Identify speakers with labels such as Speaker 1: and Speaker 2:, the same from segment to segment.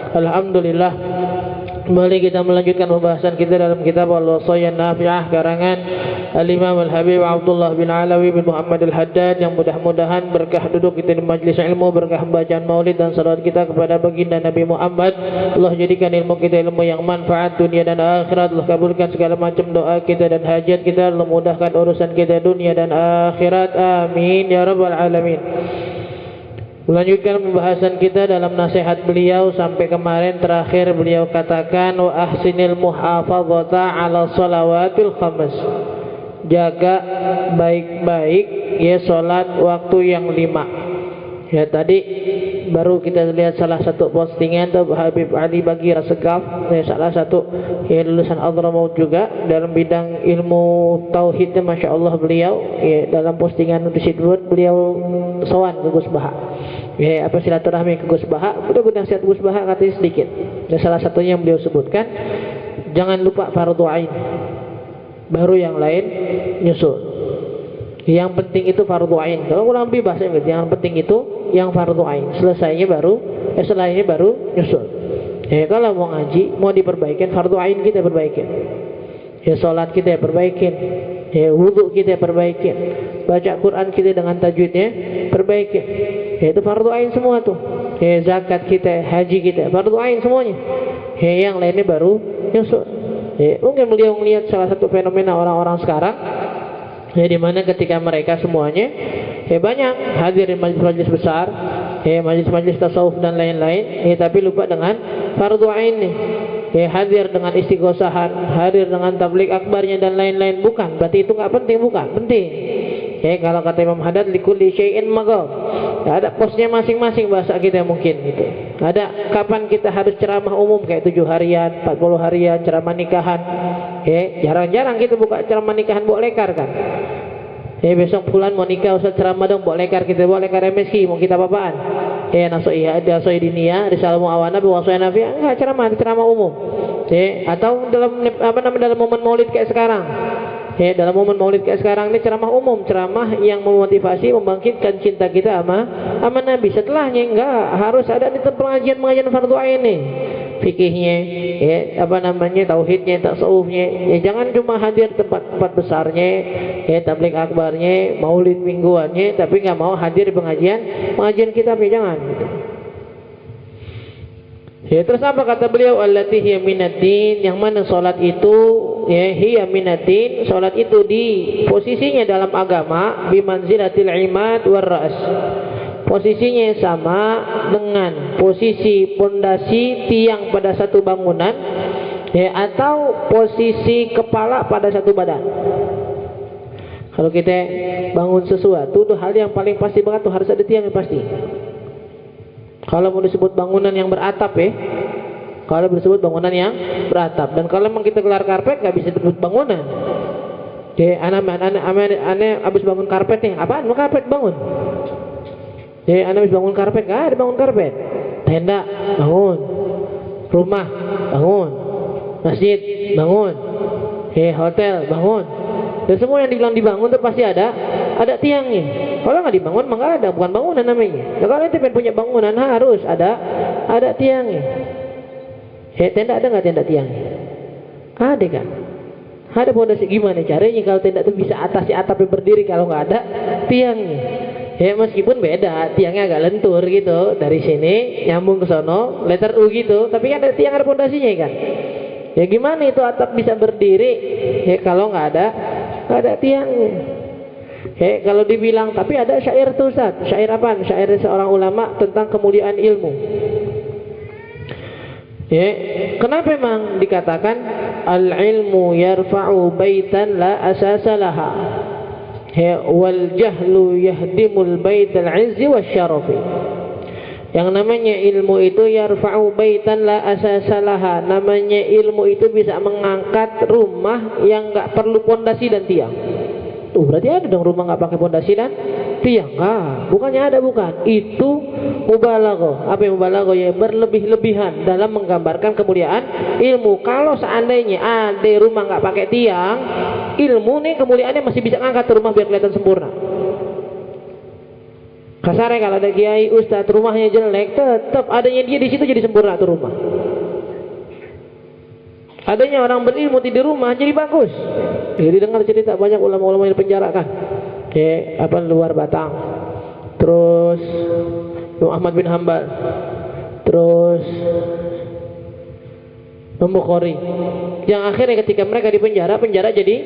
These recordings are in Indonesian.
Speaker 1: Alhamdulillah, kembali kita melanjutkan pembahasan kita dalam kitab Al-Wasaya Nafi'ah karangan Al-Imam Al-Habib Abdullah bin Alawi bin Muhammad Al-Haddad, yang mudah-mudahan berkah duduk kita di majlis ilmu, berkah bacaan maulid dan salawat kita kepada baginda Nabi Muhammad. Allah jadikan ilmu kita ilmu yang manfaat dunia dan akhirat. Allah kabulkan segala macam doa kita dan hajat kita. Allah mudahkan urusan kita dunia dan akhirat. Amin ya rabbal alamin. Melanjutkan pembahasan kita dalam nasihat beliau sampai kemarin terakhir beliau katakan wa ahsinil muhafazata ala salawatil khams. Jaga baik-baik ya salat waktu yang 5. Ya, tadi baru kita lihat salah satu postingan tuh Habib Ali Bagi Rasegaf, ya, salah satu ya, lulusan Hadramaut juga dalam bidang ilmu tauhidnya, masya Allah beliau ya, dalam postingan di situ beliau sowan ke Gus Baha. Ya, apa silaturahmi ke Gus Baha, mudah-mudahan nasihat Gus Baha katanya sedikit. Dan salah satunya yang beliau sebutkan, jangan lupa fardu ain, baru yang lain nyusul. Yang penting itu fardu ain. Kalau kurang lebih bahasa Inggris, yang penting itu yang fardu ain. Selesainya baru, selainnya baru nyusul. Ya, kalau mau ngaji, mau diperbaikin, fardu ain kita perbaikin. Ya, sholat kita perbaikin. Ya, wudhu kita perbaikin. Baca Quran kita dengan tajwidnya perbaikin. Ya, itu fardu ain semua tuh. Ya, zakat kita, haji kita, fardu ain semuanya. Ya, yang lainnya baru nyusul. Ya, mungkin beliau melihat salah satu fenomena orang-orang sekarang, ya, di mana ketika mereka semuanya ya banyak hadir di majlis-majlis besar, ya, majlis-majlis tasawuf dan lain-lain, ya, tapi lupa dengan fardu ain nih. Ya, hadir dengan istighosahan, hadir dengan tabligh akbarnya dan lain-lain, bukan berarti itu nggak penting, bukan penting. Ya, kalau kata Imam Haddad likulli syai'in maqam. Ya, ada posnya masing-masing bahasa kita mungkin gitu. Ada kapan kita harus ceramah umum kayak 7 harian, 40 harian, ceramah nikahan. Ya, jarang-jarang kita buka ceramah nikahan bawa lekar kan. Ya, besok bulan mau nikah usah ceramah dong bawa lekar, kita bawa lekar MSI, mau kita apa-apaan? Ya, nasoi dinia, risalah muawana, wasaya nafi, enggak ceramah umum. Ya, atau dalam dalam momen Maulid kayak sekarang. Ya, dalam momen Maulid kayak sekarang ini ceramah umum, ceramah yang memotivasi, membangkitkan cinta kita sama Nabi. Setelahnya enggak harus ada di pengajian fardu ain nih. Fikihnya, ya, tauhidnya, tasawufnya. Ya, jangan cuma hadir tempat-tempat besarnya, ya, tabligh akbarnya, maulid mingguannya, tapi enggak mau hadir di pengajian kitab, ya, jangan. Ya, terus apa kata beliau? Allati hiya minaddin, yang mana salat itu ya hiya minaddin, salat itu di posisinya dalam agama bimanzilatil imad war ra's. Posisinya sama dengan posisi pondasi tiang pada satu bangunan, ya, atau posisi kepala pada satu badan. Kalau kita bangun sesuatu itu hal yang paling pasti banget tuh harus ada tiang yang pasti. Kalau mau disebut bangunan yang beratap, ya, kalau disebut bangunan yang beratap, dan kalau memang kita gelar karpet nggak bisa disebut bangunan. Ya, aneh abis bangun karpet nih, apaan? Mau karpet bangun? Ya, aneh abis bangun karpet, nggak ada bangun karpet. Tenda bangun, rumah bangun, masjid bangun, ya, hotel bangun, dan semua yang dibilang dibangun itu pasti ada tiangnya. Kalau nggak dibangun mah nggak ada, bukan bangunan namanya. Nah, kalau itu punya bangunan harus ada tiangnya. Ya, tenda ada nggak tenda tiangnya? Ada kan? Ada pondasi. Gimana caranya kalau tenda itu bisa atasi atapnya berdiri kalau nggak ada tiangnya? Ya, meskipun beda, tiangnya agak lentur gitu, dari sini nyambung ke sono, letter U gitu, tapi kan ada tiang, ada pondasinya kan? Ya, gimana itu atap bisa berdiri? Ya, kalau nggak ada tiangnya. Ya, kalau dibilang, tapi ada syair tuh Ustaz. Syair apa? Syair seorang ulama tentang kemuliaan ilmu. Ya, kenapa memang dikatakan al-ilmu yarfa'u baitan la asasa laha. Ya, wal jahlu yahdimul baital izzi wasyarafi. Yang namanya ilmu itu yarfa'u baitan la asasa laha. Namanya ilmu itu bisa mengangkat rumah yang enggak perlu pondasi dan tiang. Tuh, berarti ada dong rumah nggak pakai pondasi dan tiang. Bukannya ada, bukan. Itu mubalaghah. Apa yang mubalaghah? Ya, berlebih-lebihan dalam menggambarkan kemuliaan ilmu. Kalau seandainya ada rumah nggak pakai tiang, ilmu nih kemuliaannya masih bisa ngangkat rumah biar kelihatan sempurna. Kasarnya kalau ada kiai, ustadz rumahnya jelek, tetap adanya dia di situ jadi sempurna tuh rumah. Adanya orang berilmu di rumah jadi bagus. Jadi dengar cerita banyak ulama-ulama yang dipenjarakan. Luar Batang. Terus Imam Ahmad bin Hambal. Terus Imam Bukhari. Yang akhirnya ketika mereka di penjara jadi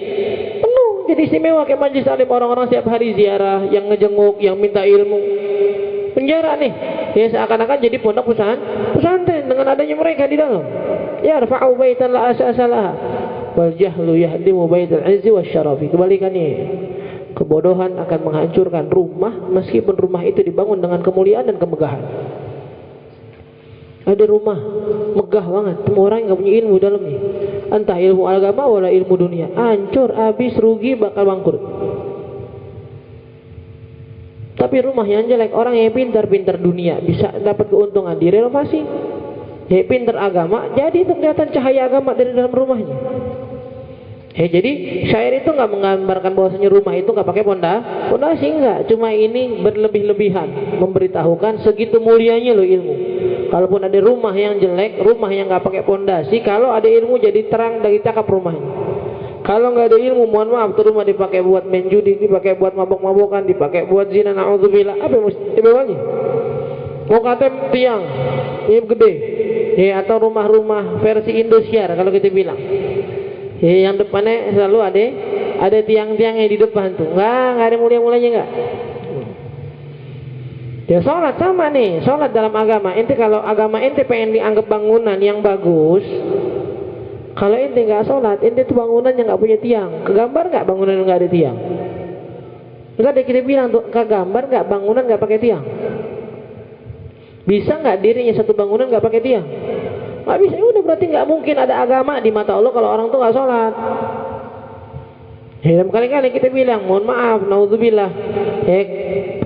Speaker 1: penuh, jadi istimewa kayak majlis alim, orang-orang setiap hari ziarah, yang ngejenguk, yang minta ilmu. Penjara nih, ya seakan-akan jadi pondok pesantren dengan adanya mereka di dalam. Ya rafa'u baitan la asasalah wal jahlu yahdimu baital izzi wasyarafi. Kebalikannya, kebodohan akan menghancurkan rumah meskipun rumah itu dibangun dengan kemuliaan dan kemegahan. Ada rumah megah banget, semua orang nggak punya ilmu dalamnya, entah ilmu agama wala ilmu dunia, hancur, habis, rugi, bakal bangkrut. Tapi rumah yang jelek, orang yang pintar dunia bisa dapat keuntungan direnovasi. Ya pintar agama, jadi itu kelihatan cahaya agama dari dalam rumahnya. Jadi syair itu nggak menggambarkan bahwasanya rumah itu nggak pakai pondasi, enggak. Cuma ini berlebih-lebihan memberitahukan segitu mulianya loh ilmu. Kalaupun ada rumah yang jelek, rumah yang nggak pakai pondasi, kalau ada ilmu jadi terang dari cakap rumahnya. Kalau nggak ada ilmu, mohon maaf, tuh rumah dipakai buat main judi, dipakai buat mabok-mabokan, dipakai buat zina, na'udzubillah. Apa yang mesti dibawanya? Mau kata tiang, ini gede, atau rumah-rumah versi Indosiar kalau kita bilang. Yang depannya selalu ada tiang-tiangnya di depan tuh, nggak ada mulia-mulianya nggak. Ya sholat sama nih, sholat dalam agama. Ente kalau agama ente pengen dianggap bangunan yang bagus, kalau ente nggak sholat, ente tuh bangunan yang nggak punya tiang. Kegambar nggak bangunan yang nggak ada tiang? Enggak ada, kita bilang tuh, kegambar nggak bangunan nggak pakai tiang? Bisa nggak dirinya satu bangunan nggak pakai tiang? Nggak bisa. Ya udah, berarti nggak mungkin ada agama di mata Allah kalau orang tuh nggak sholat. Dan kali-kali kita bilang, mohon maaf, naudzubillah,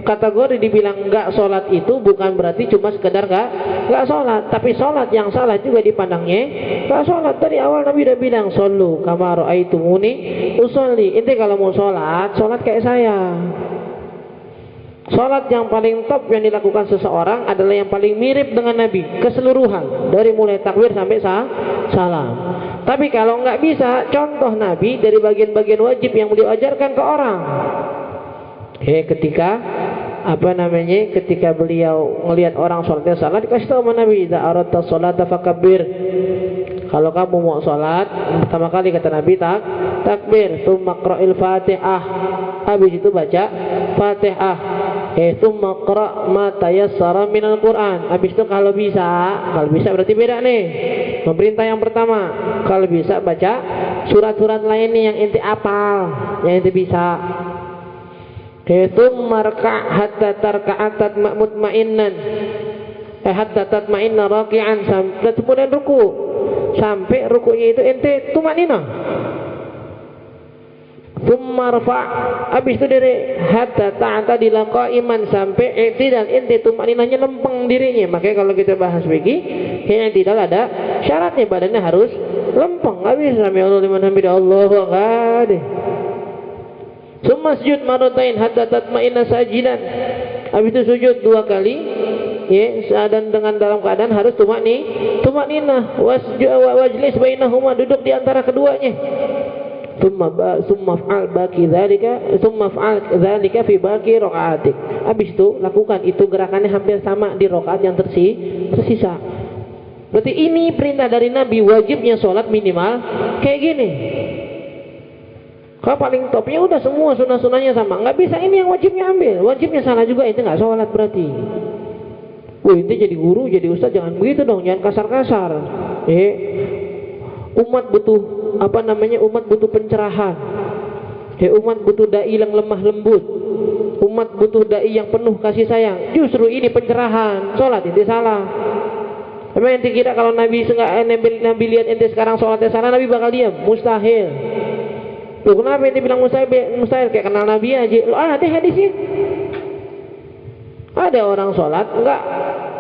Speaker 1: kategori dibilang nggak sholat itu bukan berarti cuma sekedar nggak sholat, tapi sholat yang salah juga dipandangnya nggak sholat. Dari awal Nabi udah bilang, shollu kama ra'aitumuni usolli. Inti kalau mau sholat kayak saya. Sholat yang paling top yang dilakukan seseorang adalah yang paling mirip dengan Nabi keseluruhan, dari mulai takbir sampai salam. Tapi kalau nggak bisa, contoh Nabi dari bagian-bagian wajib yang beliau ajarkan ke orang. Ketika beliau melihat orang sholatnya salah, dikasih tahu sama Nabi, idza aradta sholata fakabbir. Kalau kamu mau sholat, pertama kali kata Nabi takbir, tsumma qra'il Fatihah. Habis itu baca Fatihah. Tsumma qra' ma tayassara minal Qur'an. Habis itu kalau bisa berarti beda nih. Pemerintah yang pertama, kalau bisa baca surat-surat lain nih yang inti apal, yang inti bisa. Tsumma rka' hatta tarka'at mutma'innan. Hatta tatma'inna raki'an, sampai kemudian ruku. Sampai rukunya itu ente tumanina. Tsumma rfa', habis itu dari hatta ta'tadila qa'iman, sampai i'tidal, ente tumaninanya lempeng dirinya. Makanya kalau kita bahas fikih, i'tidal ada syaratnya, badannya harus lempeng. Enggak bisa sami Allah liman hamidah, Allahu akbar. Tsumma sujud maratain hatta tatma'inna sajidan. Habis itu sujud 2 kali. Dan dengan dalam keadaan harus tumanina, wajlis bainahuma, duduk di antara keduanya. Tsumma fa'al dzalika fi baqi raqa'atik. Habis itu lakukan itu gerakannya hampir sama di rakaat yang tersisa. Berarti ini perintah dari Nabi, wajibnya sholat minimal kayak gini. Kalau paling topnya udah semua sunah-sunahnya sama, nggak bisa ini yang wajibnya ambil, wajibnya salah juga, itu nggak sholat berarti. Itu jadi guru, jadi ustaz, jangan begitu dong, jangan kasar-kasar. Umat butuh umat butuh pencerahan. Umat butuh dai yang lemah lembut. Umat butuh dai yang penuh kasih sayang. Justru ini pencerahan. Sholat itu salah. Emang ente kira kalau Nabi lihat ente sekarang sholatnya salah, Nabi bakal diam? Mustahil. Loh, kenapa ente bilang mustahil? Kayak kenal Nabi aja. Loh, ada hadisnya. Ada orang sholat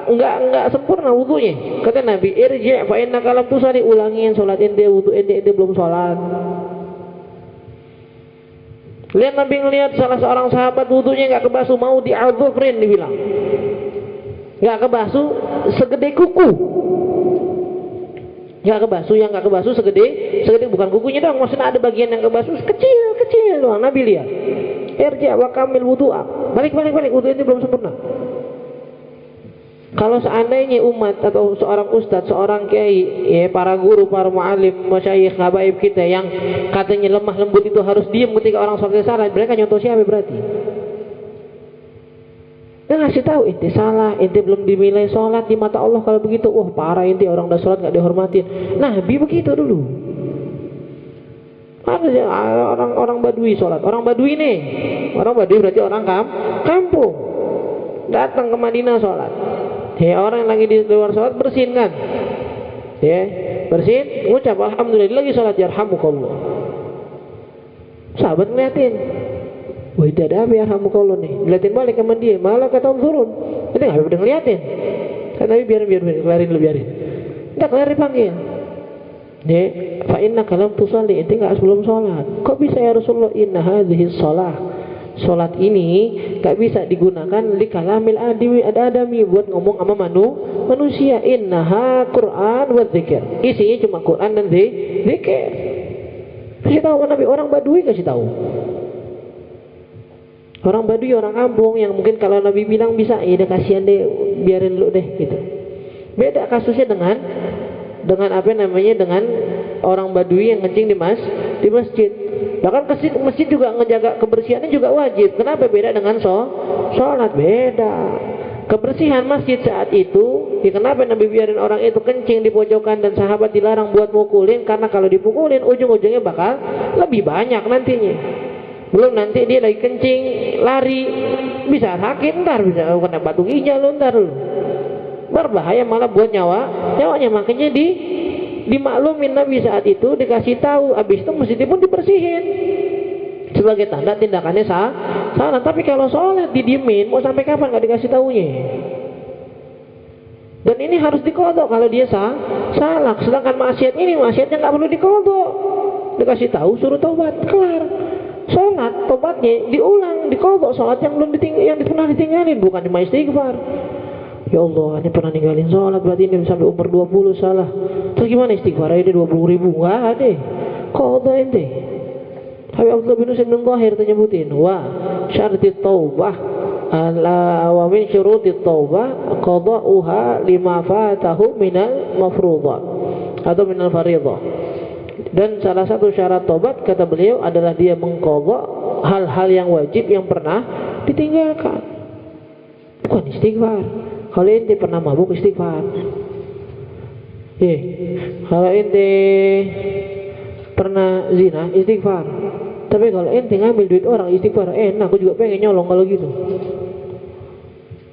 Speaker 1: enggak sempurna wudunya. Kata Nabi, irji' fa innaka lam tusalli, ulangin sholat ente, wudu ente belum sholat. Lihat Nabi ngelihat salah seorang sahabat wudunya nggak kebasuh, mau di'adzufrin, dibilang nggak kebasuh segede kuku, nggak kebasuh segede bukan kukunya doang, maksudnya ada bagian yang kebasuh kecil doang. Nabi lihat, irji' wa kamil wudu'a, balik wudu itu belum sempurna. Kalau seandainya umat atau seorang ustadz, seorang kiai, ya, para guru, para mu'alim, masyayikh, habaib kita yang katanya lemah lembut itu harus diam ketika orang sholat salah, mereka nyontoh siapa berarti? Dia ngasih tahu, ente salah, ente belum dinilai sholat di mata Allah kalau begitu. Wah parah ente, orang udah sholat gak dihormatin. Nabi begitu dulu. Ada orang Badui sholat, orang Badui berarti orang kampung, datang ke Madinah sholat. Ya, orang yang lagi di luar sholat bersin kan, ya bersin, ngucap alhamdulillah lagi sholat, yarhamukallah. Sahabat ngeliatin, wah tidak ada apa yarhamukallah nih, ngeliatin balik sama dia, malah kata turun, itu nggak udah ngeliatin, kata Nabi biarin, biarin, tidak kelar dipanggil, ya fa inna kalam tusalli, itu nggak sebelum sholat, kok bisa ya Rasulullah, inna hadhihi sholat, sholat ini gak bisa digunakan li kalamil adami buat ngomong sama manusia. Innaha Quran wa dzikir, isinya cuma Quran dan zikir. Kasih tahu Nabi, orang Badui kasih tahu. Orang Badui, orang kampung yang mungkin kalau Nabi bilang bisa, ya udah kasihan deh, biarin dulu deh gitu. Beda kasusnya dengan apa namanya, dengan orang Badui yang kencing di masjid. Bahkan masjid juga ngejaga kebersihannya juga wajib. Kenapa beda dengan sholat? Beda. Kebersihan masjid saat itu, ya kenapa Nabi biarin orang itu kencing di pojokan dan sahabat dilarang buat mukulin? Karena kalau dipukulin ujung-ujungnya bakal lebih banyak nantinya. Belum nanti dia lagi kencing lari, bisa sakit ntar, bisa kena batu ginjal ntar, berbahaya malah buat nyawanya. Makanya dimaklumin Nabi saat itu, dikasih tahu, habis itu masjid pun dibersihin sebagai tanda tindakannya salah. Tapi kalau sholat didiemin, mau sampai kapan nggak dikasih tahunya? Dan ini harus dikodok kalau dia salah. Sedangkan maksiatnya nggak perlu dikodok, dikasih tahu, suruh tobat, kelar. Sholat tobatnya diulang, dikodok sholat yang pernah ditinggalin, bukan cuma istighfar. Ya Allah, ini pernah ninggalin sholat, berarti ini sampai umur 20 salah. Terus gimana istighfar aja 20.000? Enggak ada. Qadha ente. Habib Abdullah bin Husain bin Zahir nyebutin, wa syaratit taubah wa min syurutit taubah qada'uha lima fatahu minal mafruḍah atau minal fariḍah. Dan salah satu syarat tobat kata beliau adalah dia mengqadha hal-hal yang wajib yang pernah ditinggalkan. Bukan istighfar. Kalau ente pernah mabuk istighfar. Kalau ente pernah zina istighfar. Tapi kalau ente ngambil duit orang istighfar, aku juga pengen nyolong kalau gitu.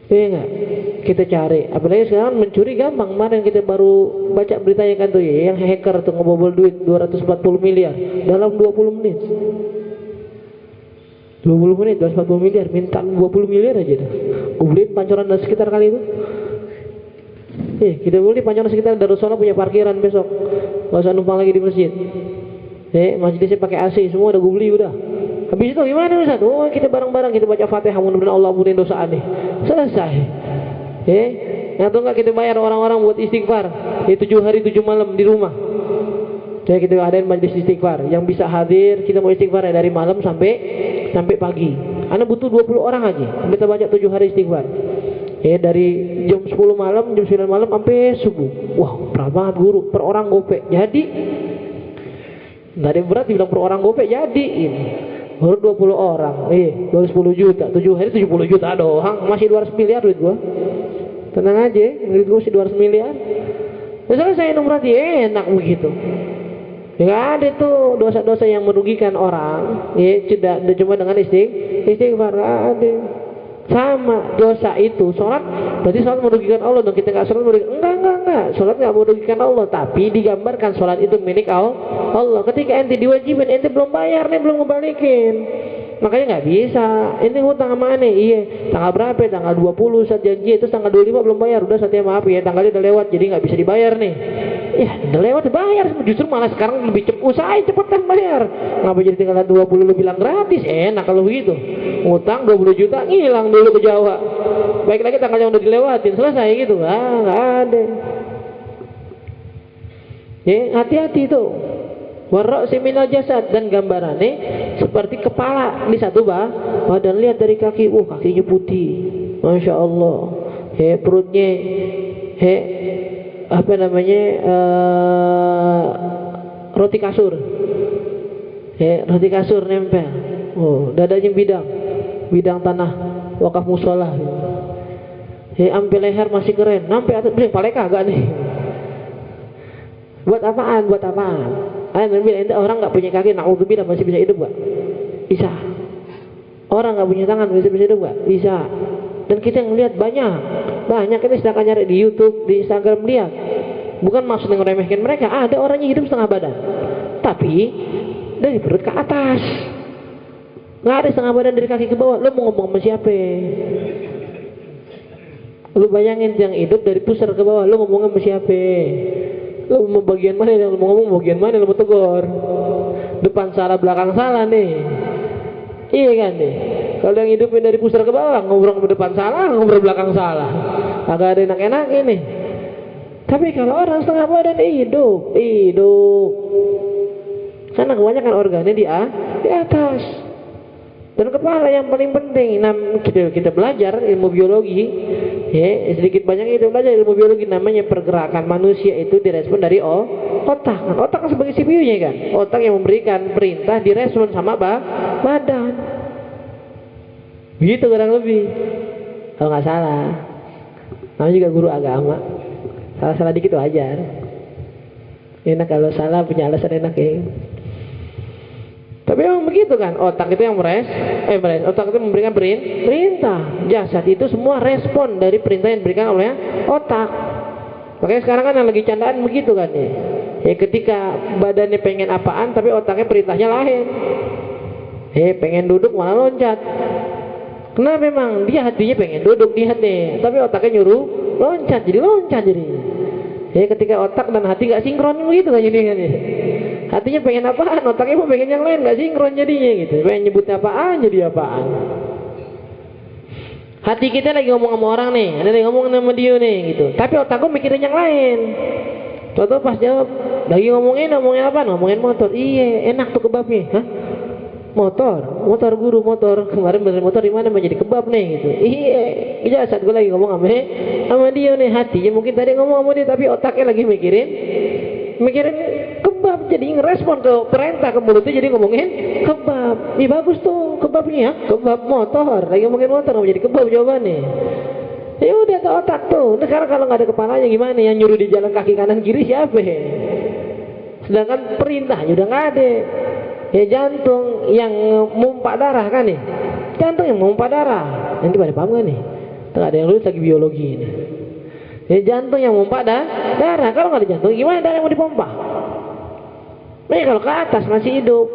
Speaker 1: Iya enggak? Kita cari. Apalagi sekarang mencuri gampang. Kemarin kita baru baca beritanya kan tuh ya, yang hacker tuh ngebobol duit 240 miliar dalam 20 menit. 240 miliar, minta 20 miliar aja dah. Gue beliin pancoran dan sekitar kali itu. Kita beli pancoran sekitar, Darussalam punya parkiran besok. Gak usah numpang lagi di masjid. Masjidnya pakai AC semua, udah gue beli udah. Habis itu gimana Ustaz? Oh, kita bareng-bareng kita baca Fatihah, mudah-mudahan Allah ampunin dosa aneh. Selesai. Atau enggak kita bayar orang-orang buat istighfar. 7 hari 7 malam di rumah. Kita adain majelis istighfar. Yang bisa hadir, kita mau istighfar dari malam sampai pagi. Anda butuh 20 orang aja. Kita baca 7 hari istighfar. Dari jam 10 malam, jam 9 malam sampai subuh. Wah, berat banget guru. Per orang gopek. Jadi nggak ada yang berat dibilang per orang gopek. Jadi ini baru 20 orang. Baru 10 juta. 7 hari 70 juta doang. Masih 200 miliar duit gua. Tenang aja, duit gua masih 200 miliar. Misalnya saya berarti enak begitu. Nggak ada tuh dosa-dosa yang merugikan orang. Tidak cuma dengan istighfar, nggak ada. Sama dosa itu, sholat berarti sholat merugikan Allah dong. Kita nggak sholat merugikan, enggak, sholat nggak merugikan Allah, tapi digambarkan sholat itu milik Allah. Ketika ente diwajibin, ente belum bayar nih, belum ngebalikin, makanya nggak bisa. Ente hutang sama aneh, tanggal berapa? Tanggal 20 saat janji, itu tanggal 25 belum bayar, udah saatnya maaf ya, tanggalnya udah lewat, jadi nggak bisa dibayar nih. Ya udah lewat bayar, justru malah sekarang lebih cepat, usahain cepetan bayar. Ngapa jadi tinggal 20 lu bilang gratis? Enak kalau begitu. Ngutang 20 juta ngilang dulu ke Jawa. Baik lagi tanggal yang udah dilewatin, selesai gitu. Nggak ada. Ya, hati-hati tuh. Warok seminal jasad, dan gambarannya seperti kepala di satu badan. Lihat dari kaki, kakinya putih, masya Allah. Perutnya, apa namanya, roti kasur, roti kasur nempel. Dadanya bidang tanah wakaf musola. Sampai leher masih keren, sampai atas paleka agak nih. Buat apaan? Orang nggak punya kaki, naudzubillah, masih bisa hidup gak? Bisa. Orang nggak punya tangan bisa hidup gak? Bisa. Dan kita ngelihat banyak ini sedangkan nyari di YouTube, di Instagram, lihat. Bukan maksud ngeremehkan mereka. Ada orangnya hidup setengah badan, tapi dari perut ke atas. Nggak ada setengah badan dari kaki ke bawah. Lo mau ngomong sama siapa? Lo bayangin yang hidup dari pusar ke bawah. Lo ngomong sama siapa? Lo mau bagian mana? Lo mau ngomong bagian mana? Lo mau tegur? Depan salah, belakang salah nih. Iya kan nih. Kalau yang hidupin dari pusar ke bawah, ngobrol ke depan salah, ngobrol belakang salah. Agak ada enak-enak ini. Tapi kalau orang setengah badan hidup. Karena kebanyakan organnya di atas. Dan kepala yang paling penting. Kita belajar ilmu biologi. Sedikit banyak itu belajar ilmu biologi, namanya pergerakan manusia itu direspon dari otak. Otak sebagai CPU-nya kan. Otak yang memberikan perintah direspon sama badan. Begitu kurang lebih. Kalau nggak salah. Namanya juga guru agama. Salah-salah dikit wajar. Enak kalau salah, punya alasan enak ya. Tapi memang begitu kan, otak itu yang otak itu memberikan perintah. Jasad itu semua respon dari perintah yang diberikan oleh otak. Makanya sekarang kan yang lagi candaan begitu kan ya. Ketika badannya pengen apaan, tapi otaknya perintahnya lain. Pengen duduk malah loncat. Karena memang dia hatinya pengen duduk di hati, tapi otaknya nyuruh loncat jadi. Ketika otak dan hati gak sinkron begitu kan jadi kan ya. Hatinya pengen apaan, otaknya mau pengen yang lain, gak sinkron jadinya gitu. Pengen nyebutnya apaan, jadi apaan. Hati kita lagi ngomong sama orang nih, ada yang ngomong sama dia nih gitu. Tapi otakku mikirin yang lain. Contoh pas jawab, lagi ngomongin apa? Ngomongin motor. Iya, enak tuh kebabnya. Hah? Motor guru, motor. Kemarin bener motor di mana menjadi kebab nih gitu. Iya, saat gue lagi ngomong sama dia nih, hatinya mungkin tadi ngomong sama dia, tapi otaknya lagi mikirin kebab, jadi ngerespon ke perintah ke mulutnya, jadi ngomongin kebab. Bagus tuh kebabnya, kebab motor. Lagi ngomongin motor, nggak jadi kebab jawabannya. Ya udah tuh otak tuh. Nah, sekarang kalau nggak ada kepalanya gimana? Yang nyuruh di jalan kaki kanan kiri siapa? Sedangkan perintahnya udah nggak ada. Jantung yang memompa darah kan nih. Jantung yang memompa darah. Nanti pada paham kan nih? Tengah ada yang lulus lagi biologi ini. Jantung yang memompa darah. Kalau nggak ada jantung, gimana darah yang mau dipompa? Kalau ke atas masih hidup.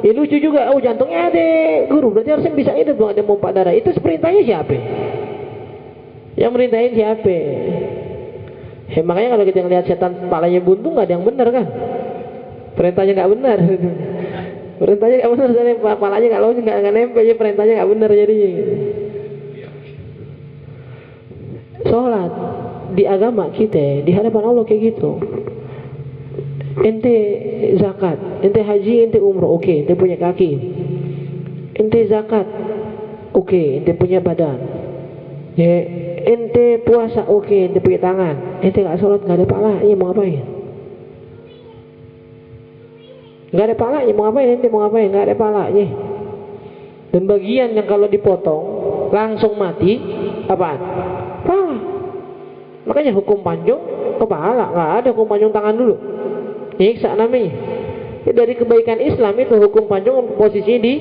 Speaker 1: Lucu juga. Jantungnya ada. Guru, berarti harusnya bisa hidup dong, ada memompa darah. Itu perintahnya siapa? Yang merintahin siapa? Makanya kalau kita ngelihat setan kepalanya buntu, nggak ada yang benar kan? Perintahnya nggak benar. Perintahnya nggak benar, soalnya kepalanya nggak nempel, perintahnya nggak benar jadinya. Sholat di agama kita, di hadapan Allah kayak gitu. Ente zakat, ente haji, ente umroh, oke, ente punya kaki. Ente zakat, oke, ente punya badan. Ente puasa, oke, ente punya tangan. Ente nggak sholat, nggak ada pahala, mau ngapain? Nggak ada palanya, mau ngapain? Ente mau ngapain? Nggak ada palanya. Dan bagian yang kalau dipotong langsung mati, apaan? Pala. Makanya hukum panjang kepala, nggak ada hukum panjang tangan dulu. Nyiksa namanya. Dari kebaikan Islam itu hukum panjang posisinya di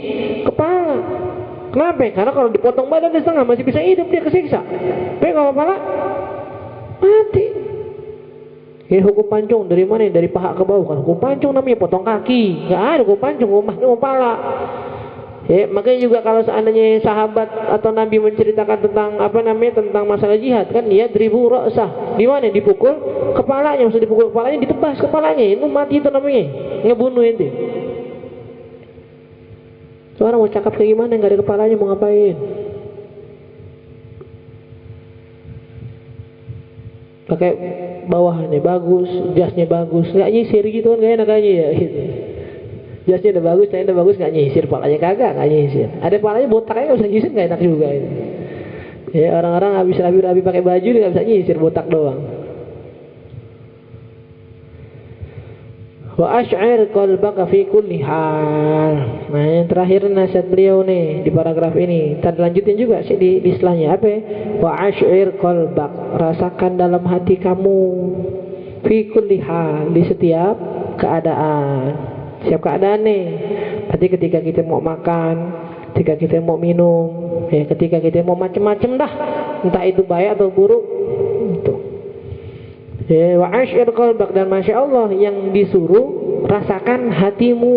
Speaker 1: kepala. Kenapa? Karena kalau dipotong badan di setengah masih bisa hidup, dia kesiksa. Tapi kalau kepala mati. Hukum pancung dari mana? Dari paha ke bawah kan hukum pancung namanya, potong kaki. Nggak ada hukum pancung, hukum pala. Ya, makanya juga kalau seandainya sahabat atau Nabi menceritakan tentang tentang masalah jihad kan, dia dribu ra'sah. Di mana? Dipukul kepalanya, maksud dipukul kepalanya, ditebas kepalanya, itu mati itu namanya, ngebunuh itu. Seorang mau cakap kayak gimana, nggak ada kepalanya, mau ngapain? Pakai bawahannya bagus, jasnya bagus, nggak nyisir gitu kan, nggak enak aja ya gitu. Jasnya udah bagus, saya udah bagus, nggak nyisir, palanya kagak, nggak nyisir. Ada palanya botak aja nggak bisa nyisir, nggak enak juga itu. Ya orang-orang habis rapi-rapi pakai baju dia nggak bisa nyisir, botak doang. Wa asy'ir qalbaka fi kulli hal. Nah, yang terakhir nasihat beliau nih di paragraf ini. Tadi lanjutin juga sih di istilahnya apa? Wa asy'ir qalbak, rasakan dalam hati kamu fi kulli hal, di setiap keadaan. Setiap keadaan nih. Berarti ketika kita mau makan, ketika kita mau minum, ya ketika kita mau macam-macam dah, entah itu baik atau buruk. Itu. Ya, wa asy'ir qalbak, dan masya Allah yang disuruh rasakan hatimu,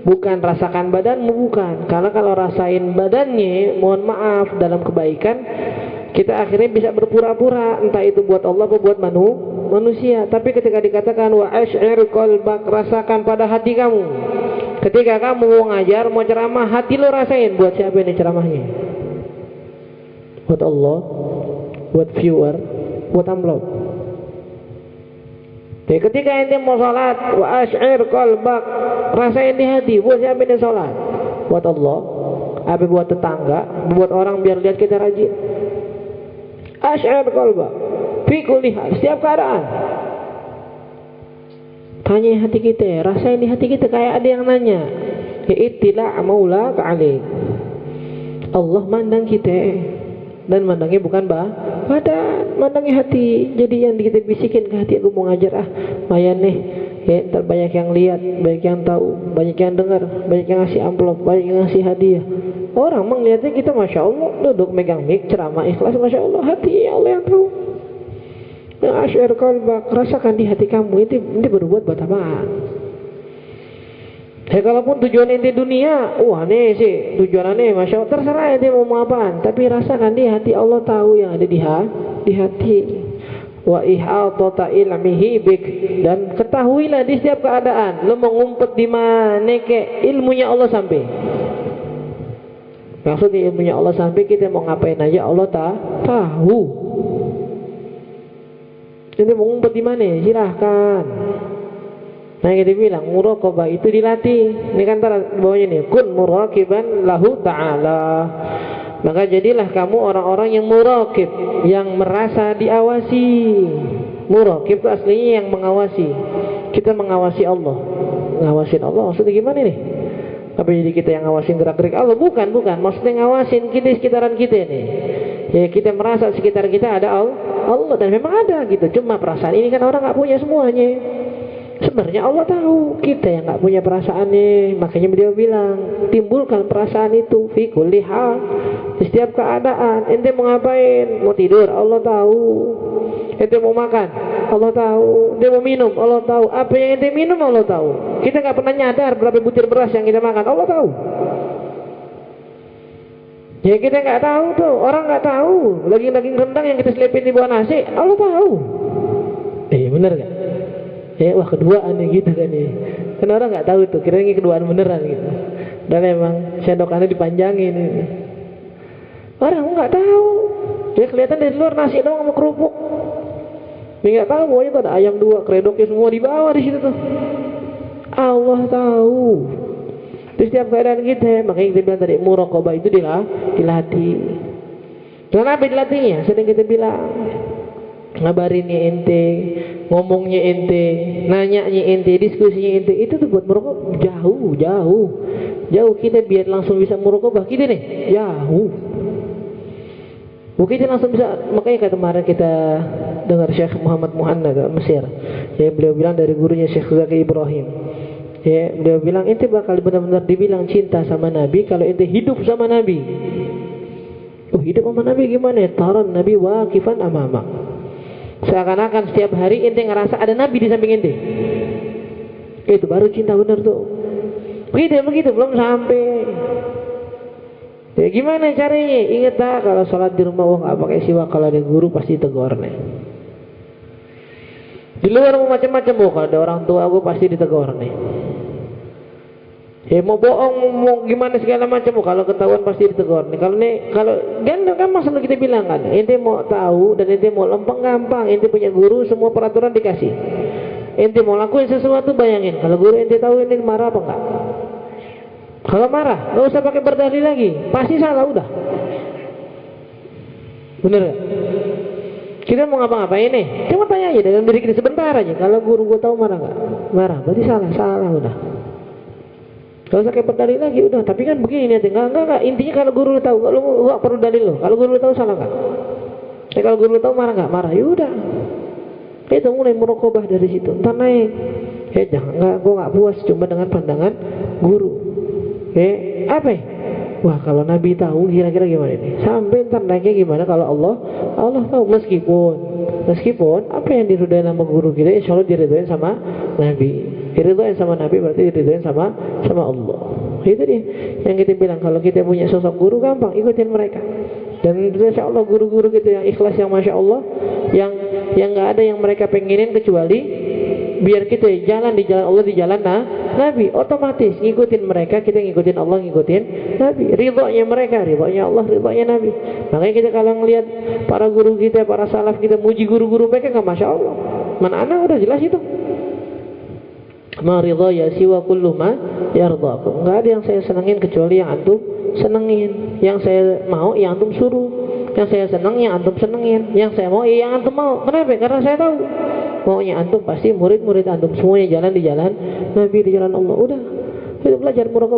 Speaker 1: bukan rasakan badanmu, bukan. Karena kalau rasain badannya, mohon maaf, dalam kebaikan kita akhirnya bisa berpura-pura, entah itu buat Allah atau buat manusia. Tapi ketika dikatakan wa asy'ir qalbak, rasakan pada hati kamu. Ketika kamu mau ngajar, mau ceramah, hati lo rasain. Buat siapa ini ceramahnya? Buat Allah, buat viewer, buat amplop. Jadi ketika ente mau salat, wa asy'ir qalbak, rasain di hati. Buat siapa ini salat? Buat Allah, apa buat tetangga, buat orang biar lihat kita rajin. Asy'ir qalbak fi kulli hal, setiap keadaan. Tanya hati kita, rasain di hati kita, kayak ada yang nanya. Ya ittila' maula ka'alik. Allah mandang kita, dan mandangnya bukan badan, mandangnya hati. Jadi yang kita bisikin ke hati, aku mau ngajar mayan nih, ya ntar banyak yang lihat, banyak yang tahu, banyak yang dengar, banyak yang ngasih amplop, banyak yang ngasih hadiah. Orang melihatnya kita masya Allah, duduk megang mic ceramah ikhlas, masya Allah, hati Allah yang tahu. Yang asy'ir qalbak, rasakan di hati kamu, itu berbuat buat apa? Ya kalaupun tujuan inti dunia, wah nih sih tujuannya masya Allah, terserah ente mau apaan, tapi rasakan di hati, Allah tahu yang ada di hati. Wa ihatata ilmihi bik, dan ketahuilah di setiap keadaan lo mau ngumpet di mana ke, ilmunya Allah sampai. Maksudnya ilmunya Allah sampai, kita mau ngapain aja Allah tahu. Ini mau ngumpet di mana? Silahkan. Nah kita bilang muraqabah itu dilatih. Ini kan bawahnya nih, kun muraqiban lahu ta'ala. Maka jadilah kamu orang-orang yang muraqib, yang merasa diawasi. Muraqib itu aslinya yang mengawasi. Kita mengawasi Allah. Ngawasin Allah maksudnya gimana nih? Apa jadi kita yang ngawasin gerak-gerik Allah? Bukan. Maksudnya ngawasin kita di sekitaran kita nih. Ya kita merasa sekitar kita ada Allah, dan memang ada gitu. Cuma perasaan ini kan orang nggak punya semuanya. Sebenarnya Allah tahu, kita yang nggak punya perasaannya. Makanya beliau bilang, timbulkan perasaan itu fi kulli hal, di setiap keadaan. Ente mau ngapain? Mau tidur, Allah tahu. Ente mau makan, Allah tahu. Ente mau minum, Allah tahu. Apa yang ente minum, Allah tahu. Kita nggak pernah nyadar berapa butir beras yang kita makan, Allah tahu. Ya kita nggak tahu tuh, orang nggak tahu. Daging-daging rendang yang kita selipin di bawah nasi, Allah tahu. Bener gak? Ya wah keduaan nih gitu kan nih. Kan orang nggak tahu tuh, kira-kira ini keduaan beneran gitu. Dan emang sendokannya dipanjangin. Orang nggak tahu. Ya kelihatan dari luar nasi doang sama kerupuk. Dia nggak tahu pokoknya tuh ada ayam 2, kredoknya semua di bawah di situ tuh. Allah tahu. Di setiap keadaan kita, makanya kita bilang tadi muraqabah itu dilatih. Kenapa dilatihnya? Sering kita bilang, ngabarinnya ente, ngomongnya ente, nanyanya ente, diskusinya ente, itu tuh buat muraqabah. Jauh kita biar langsung bisa muraqabah kita nih, jauh. Kita langsung bisa. Makanya kayak kemarin kita dengar Syekh Muhammad Muhannad Mesir, ya beliau bilang dari gurunya Syekh Zaki Ibrahim. Ya, beliau bilang ente bakal benar-benar dibilang cinta sama Nabi kalau ente hidup sama Nabi. Hidup sama Nabi gimana? Taran Nabi waqifan amamak. Seakan-akan setiap hari ente ngerasa ada Nabi di samping ente. Itu baru cinta benar tuh. Begitu belum sampai. Ya gimana caranya? Ingat tak kalau sholat di rumah nggak pakai siwak, kalau ada guru pasti tegur nih. Di luar mau macam-macam kalau ada orang tua aku pasti ditegur nih. Ya mau bohong mau gimana segala macam kalau ketahuan pasti ditegur nih. Kalau kan masalah kita bilang kan, ente mau tahu dan ente mau lempeng gampang, ente punya guru semua peraturan dikasih. Ente mau lakuin sesuatu bayangin kalau guru ente tahu ini marah apa enggak? Kalau marah, nggak usah pakai berdalil lagi, pasti salah udah. Bener gak? Kita mau ngapa-ngapain nih? Cuma tanya aja dalam diri kita sebentar aja. Kalau guru gue tahu marah nggak? Marah, berarti salah udah. Kalau usah pakai berdalil lagi udah. Tapi kan begini nih, enggak. Intinya kalau guru tahu, kalau lu nggak perlu dalil lo. Kalau guru tahu salah nggak? Kalau guru tahu marah nggak? Marah, yaudah. Kita mulai merokobah dari situ. Ntar naik. Jangan, gue nggak puas cuma dengan pandangan guru. Apa ya? Wah kalau Nabi tahu kira-kira gimana ini? Sampai ntar naiknya gimana kalau Allah tahu, meskipun apa yang diridhoin sama guru kita insya Allah diridhoin sama Nabi. Diridhoin sama Nabi berarti diridhoin sama Allah. Itu dia yang kita bilang, kalau kita punya sosok guru gampang ikutin mereka. Dan insya Allah guru-guru kita yang ikhlas, yang masya Allah, yang nggak ada yang mereka pengenin kecuali biar kita jalan di jalan Allah, di jalan Nabi, otomatis ngikutin mereka, kita ngikutin Allah, ngikutin Nabi. Ridhonya mereka, ridhonya Allah, ridhonya Nabi. Makanya kita kalau ngelihat para guru kita, para salaf kita muji guru-guru mereka, nggak masya Allah. Mana anak udah jelas itu. Ma ridha ya siwa kullu ma yardhakum. Nggak ada yang saya senengin kecuali yang antum senengin. Yang saya mau yang antum suruh. Yang saya seneng yang antum senengin. Yang saya mau yang antum mau. Kenapa? Karena saya tahu maunya antum pasti murid-murid antum semuanya jalan di jalan Nabi, di jalan Allah. Udah, kita belajar muraqabah.